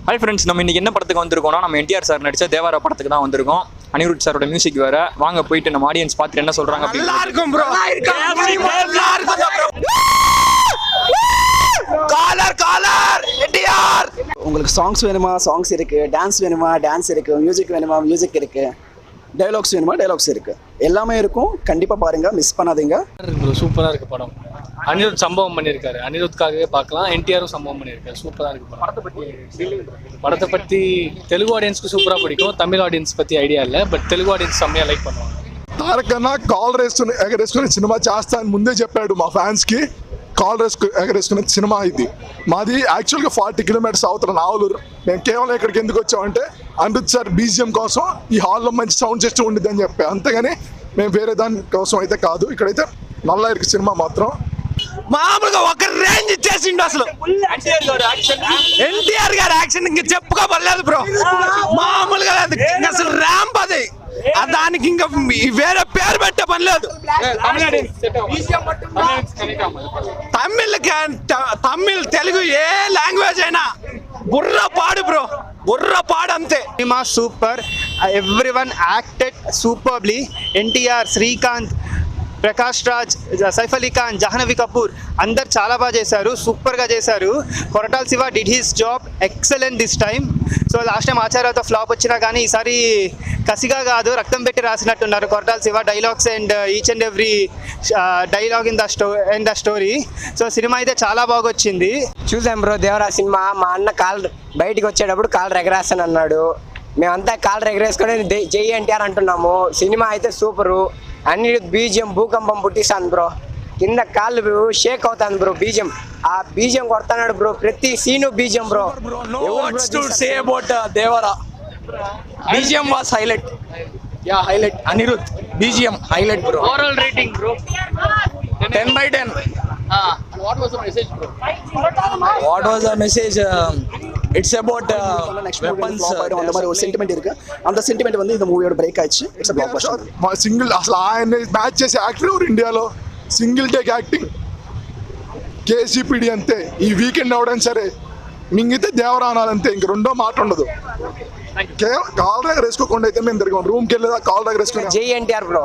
Hi friends, நம்ம இன்னைக்கு என்ன படத்துக்கு வந்திருக்கோம்னா நம்ம என்டிஆர் சார் நடிச்ச தேவாரா படத்துக்கு தான் வந்திருக்கோம். அனிருத் சாரோட மியூசிக் வேற. வாங்க போயிட்டு நம்ம ஆடியன்ஸ் பார்த்துட்டு என்ன சொல்றாங்க அப்படின்னு. நல்லா இருக்கும் ப்ரோ. காலர் என்டிஆர். உங்களுக்கு சாங்ஸ் வேணுமா, சாங்ஸ் இருக்கு. டான்ஸ் வேணுமா, டான்ஸ் இருக்கு. மியூசிக் வேணுமா, மியூசிக் இருக்கு. டைலாக்ஸ் வேணுமா, டைலாக்ஸ் இருக்கு. எல்லாமே இருக்கும். கண்டிப்பா பாருங்க, மிஸ் பண்ணாதீங்க. சூப்பரா இருக்கு படம். அனிருத் சம்பவம் பண்ணியிருக்காரு. அனிருத்காகவே பார்க்கலாம். என்டிஆரும் சம்பவம் பண்ணியிருக்காரு. சூப்பரா இருக்கு படம். படத்தை பத்தி தெலுங்கு ஆடியன்ஸ்க்கு சூப்பரா பிடிக்கும். தமிழ் ఆడియన్స్ పத்தி ఐడియా இல்லை. బట్ తెలుగు ఆడియన్స్ సమ్మగా లైక్ பண்ணுவாங்க. తారకన్నా కాల్ ఎగరేసుకుని సినిమా చేస్తా అని ముందే చెప్పాడు మా ఫ్యాన్స్ కి. కాల్ ఎగరేసుకునే సినిమా ఇది మాది. యాక్చువల్గా 40 కిలోమీటర్స్ అవతల నావలూరు. మేము కేవలం ఇక్కడికి ఎందుకు వచ్చామంటే అనిరుత్ సార్ బీజిఎం కోసం ఈ హాల్లో మంచి సౌండ్ సిస్టమ్ ఉండిద్ది అని చెప్పా. అంతేగాని మేము వేరే దాని కోసం అయితే కాదు. ఇక్కడైతే నల్ల ఇరికి సినిమా మాత్రం మామూలుగా ఒక రేంజ్ ఇచ్చేసిండు అసలు. ఎన్టీఆర్ గారి యాక్షన్ ఇంకా చెప్పుకోబడలేదు బ్రో. మామూలుగా లేదు అసలు. ర్యాంప్ అది. దానికి ఇంకా వేరే పేరు పెట్టే పని లేదు. తమిళ్ తెలుగు ఏ లాంగ్వేజ్ అయినా బుర్ర పాడు బ్రో. బుర్ర పాడు అంతే. Cinema super. Everyone acted superbly. NTR, Srikanth, Prakash Raj, Saif Ali Khan, Janhvi Kapoor అందరు చాలా బాగా చేశారు. సూపర్గా చేశారు. Koratala Siva did his job excellent this time. So last time ఆచార్యతో ఫ్లాప్ వచ్చినా కానీ ఈసారి కసిగా కాదు, రక్తం పెట్టి రాసినట్టున్నారు Koratala Siva. Dialogues and each and every dialogue in the story. So cinema అయితే చాలా బాగా వచ్చింది. చూసాం బ్రో దేవరా సినిమా. మా అన్న కాల్ బయటికి వచ్చేటప్పుడు కాల్ ఎగరేస్తాను అన్నాడు. మేమంతా కాల్ ఎగరేసుకొని జై ఎన్టీఆర్ అంటున్నాము. సినిమా అయితే సూపరు. అనిరుద్ బీజియం భూకంపం పుట్టిస్తాను బ్రో. కింద కాళ్ళు షేక్ అవుతాను బ్రో. బీజియం ఆ బీజియం కొడతాడు బ్రో. ప్రతి scene BGM bro. Devara BGM was highlight. Yeah, highlight. Anirudh BGM highlight bro. Overall rating bro 10/10. What was the message bro? What was the message? It's about weapons. அந்த மாதிரி ஒரு sentiment இருக்கு. அந்த sentiment வந்து இந்த மூவியோட பிரேக் ஆயிடுச்சு. It's a blockbuster. సింగిల్ అసలు ఆయన మ్యాచ్ చేసే యాక్టర్ ఎవరు ఇండియాలో? సింగిల్ టేక్ యాక్టింగ్ కేసీపీడి అంతే. ఈ వీకెండ్ అవడం సరే, మింగితే దేవరా అనాలంతే. ఇంక రెండో మాట ఉండదు. కేవలం కాల్ డ్రైవర్ వేసుకోకుండా అయితే మేము తిరిగాం. రూమ్కి వెళ్ళేదా కాల్ డ్రైవర్ వేసుకుని జై ఎన్టీఆర్ బ్రో.